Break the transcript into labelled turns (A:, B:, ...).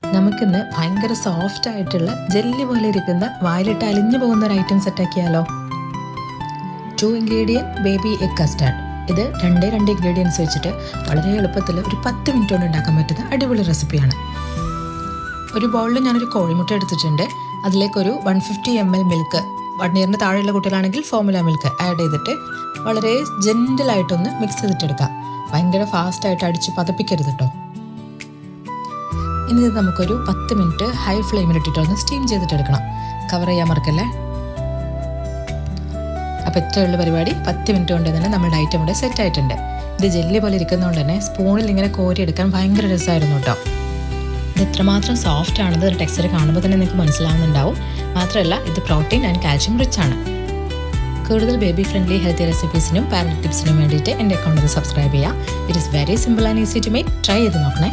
A: നമുക്കിന്ന് ഭയങ്കര സോഫ്റ്റ് ആയിട്ടുള്ള ജെല്ലി പോലെ ഇരിക്കുന്ന വായിലിട്ട് അലിഞ്ഞു പോകുന്ന ഒരു ഐറ്റം സെറ്റാക്കിയാലോ. 2 ഇൻഗ്രീഡിയൻറ്റ് ബേബി എഗ് കസ്റ്റാർഡ്. ഇത് 2 ഇൻഗ്രീഡിയൻസ് വെച്ചിട്ട് വളരെ എളുപ്പത്തിൽ ഒരു 10 മിനിറ്റ് കൊണ്ട് ഉണ്ടാക്കാൻ പറ്റുന്ന അടിപൊളി റെസിപ്പിയാണ്. ഒരു ബൗളിൽ ഞാനൊരു കോഴിമുട്ട എടുത്തിട്ടുണ്ട്. അതിലേക്കൊരു 150 ml മിൽക്ക്, 1 ഇയറിന് താഴെയുള്ള കുട്ടികളാണെങ്കിൽ ഫോർമുല മിൽക്ക് ആഡ് ചെയ്തിട്ട് വളരെ ജെൻറ്റലായിട്ടൊന്ന് മിക്സ് ചെയ്തിട്ടെടുക്കാം. ഭയങ്കര ഫാസ്റ്റായിട്ട് അടിച്ച് പതപ്പിക്കരുത് കേട്ടോ. ഇനി ഇത് നമുക്കൊരു 10 മിനിറ്റ് ഹൈ ഫ്ലെയിമിലിട്ടിട്ടൊന്ന് സ്റ്റീം ചെയ്തിട്ടെടുക്കണം. കവർ ചെയ്യാൻ മറക്കല്ലേ. അപ്പോൾ ഇത്രയുള്ള പരിപാടി. 10 മിനിറ്റ് കൊണ്ട് തന്നെ നമ്മുടെ ഐറ്റം ഇവിടെ സെറ്റ് ആയിട്ടുണ്ട്. ഇത് ജെല്ലി പോലെ ഇരിക്കുന്നതുകൊണ്ട് തന്നെ സ്പൂണിൽ ഇങ്ങനെ കോരിയെടുക്കാൻ ഭയങ്കര രസമായിരുന്നു കേട്ടോ. ഇത് എത്രമാത്രം സോഫ്റ്റ് ആണെന്ന് ഒരു ടെക്സ്ചർ കാണുമ്പോൾ തന്നെ നിങ്ങൾക്ക് മനസ്സിലാവുന്നുണ്ടാവും. മാത്രമല്ല ഇത് പ്രോട്ടീൻ ആൻഡ് കാൽഷ്യം റിച്ച് ആണ്. കൂടുതൽ ബേബി ഫ്രണ്ട്ലി ഹെൽത്തി റെസിപ്പീസിനും പാരന്റ് ടിപ്സിനും വേണ്ടിയിട്ട് എൻ്റെ അക്കൗണ്ടിൽ സബ്സ്ക്രൈബ് ചെയ്യുക. It is very simple and easy to make. Try ചെയ്ത് നോക്കണേ.